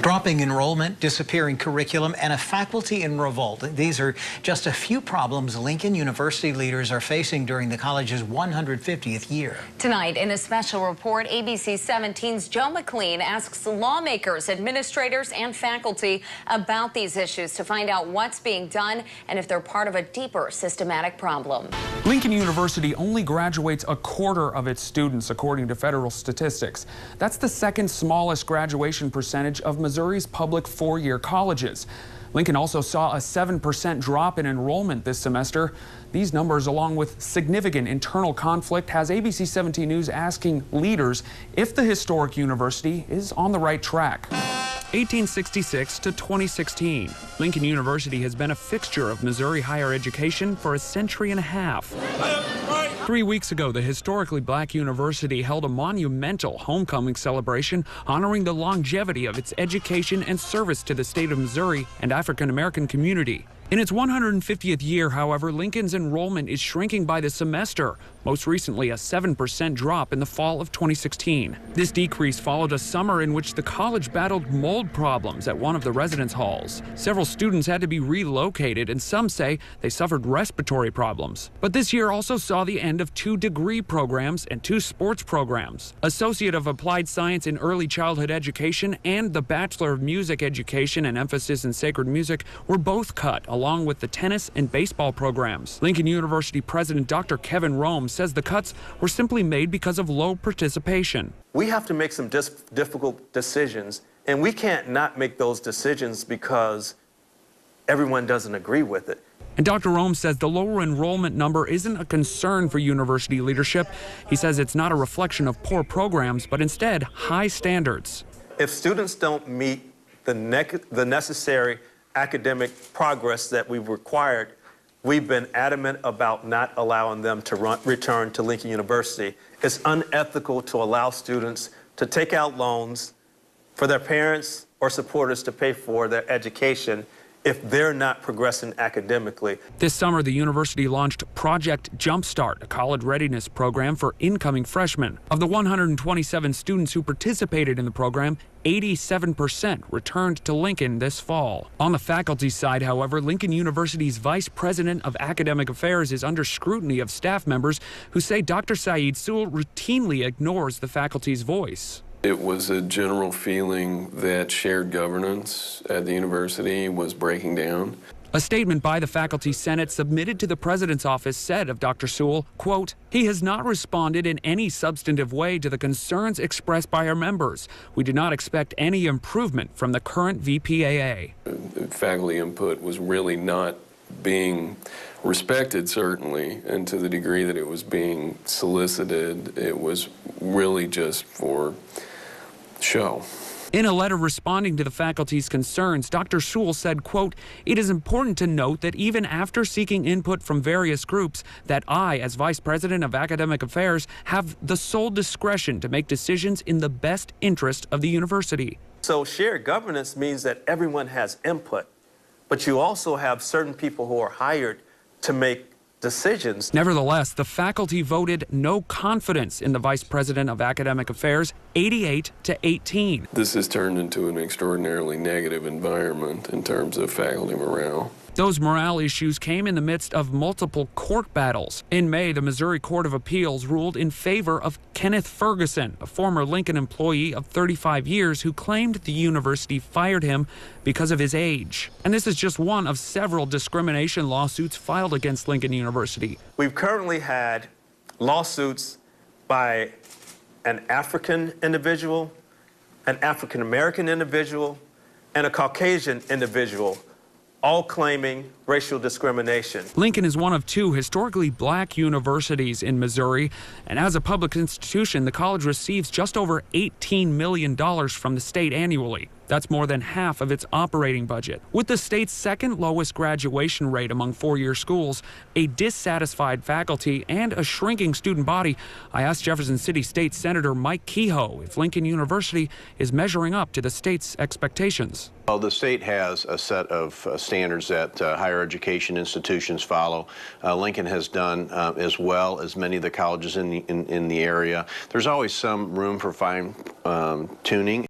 Dropping enrollment, disappearing curriculum, and a faculty in revolt. These are just a few problems Lincoln University leaders are facing during the college's 150th year. Tonight, in a special report, ABC 17's Joe McLean asks lawmakers, administrators, and faculty about these issues to find out what's being done and if they're part of a deeper systematic problem. Lincoln University only graduates a quarter of its students, according to federal statistics. That's the second smallest graduation percentage of Missouri's public four-year colleges. Lincoln also saw a 7% drop in enrollment this semester. These numbers, along with significant internal conflict, has ABC 17 News asking leaders if the historic university is on the right track. 1866 to 2016, Lincoln University has been a fixture of Missouri higher education for a century and a half. 3 weeks ago, the historically black university held a monumental homecoming celebration honoring the longevity of its education and service to the state of Missouri and African American community. In its 150th year, however, Lincoln's enrollment is shrinking by the semester, most recently a 7% drop in the fall of 2016. This decrease followed a summer in which the college battled mold problems at one of the residence halls. Several students had to be relocated, and some say they suffered respiratory problems. But this year also saw the end of 2 degree programs and 2 sports programs. Associate of Applied Science in Early Childhood Education and the Bachelor of Music Education and emphasis in sacred music were both cut, along with the tennis and baseball programs. Lincoln University President Dr. Kevin Rome says the cuts were simply made because of low participation. We have to make some difficult decisions, and we can't not make those decisions because everyone doesn't agree with it. And Dr. Rome says the lower enrollment number isn't a concern for university leadership. He says it's not a reflection of poor programs, but instead high standards. If students don't meet the necessary academic progress that we've required, we've been adamant about not allowing them to return to Lincoln University. It's unethical to allow students to take out loans for their parents or supporters to pay for their education if they're not progressing academically. This summer, the university launched Project Jumpstart, a college readiness program for incoming freshmen. Of the 127 students who participated in the program, 87% returned to Lincoln this fall. On the faculty side, however, Lincoln University's Vice President of Academic Affairs is under scrutiny of staff members who say Dr. Saeed Sewell routinely ignores the faculty's voice. It was a general feeling that shared governance at the university was breaking down. A statement by the Faculty Senate submitted to the President's office said of Dr. Sewell, quote, "He has not responded in any substantive way to the concerns expressed by our members. We do not expect any improvement from the current VPAA." Faculty input was really not being respected, certainly, and to the degree that it was being solicited, it was really just for show. In a letter responding to the faculty's concerns, Dr. Sewell said, quote, "It is important to note that even after seeking input from various groups, that I, as Vice President of Academic Affairs, have the sole discretion to make decisions in the best interest of the university." So shared governance means that everyone has input, but you also have certain people who are hired to make decisions. Nevertheless, the faculty voted no confidence in the Vice President of Academic Affairs, 88 to 18. This has turned into an extraordinarily negative environment in terms of faculty morale. Those morale issues came in the midst of multiple court battles. In May, the Missouri Court of Appeals ruled in favor of Kenneth Ferguson, a former Lincoln employee of 35 years who claimed the university fired him because of his age. And this is just one of several discrimination lawsuits filed against Lincoln University. We've currently had lawsuits by an African individual, an African American individual, and a Caucasian individual, all claiming racial discrimination. Lincoln is one of 2 historically black universities in Missouri, and as a public institution, the college receives just over $18 million from the state annually. That's more than half of its operating budget. With the state's second lowest graduation rate among four-year schools, a dissatisfied faculty, and a shrinking student body, I asked Jefferson City State Senator Mike Kehoe if Lincoln University is measuring up to the state's expectations. Well, the state has a set of standards that higher education institutions follow. Lincoln has done as well as many of the colleges in the area. There's always some room for fine tuning.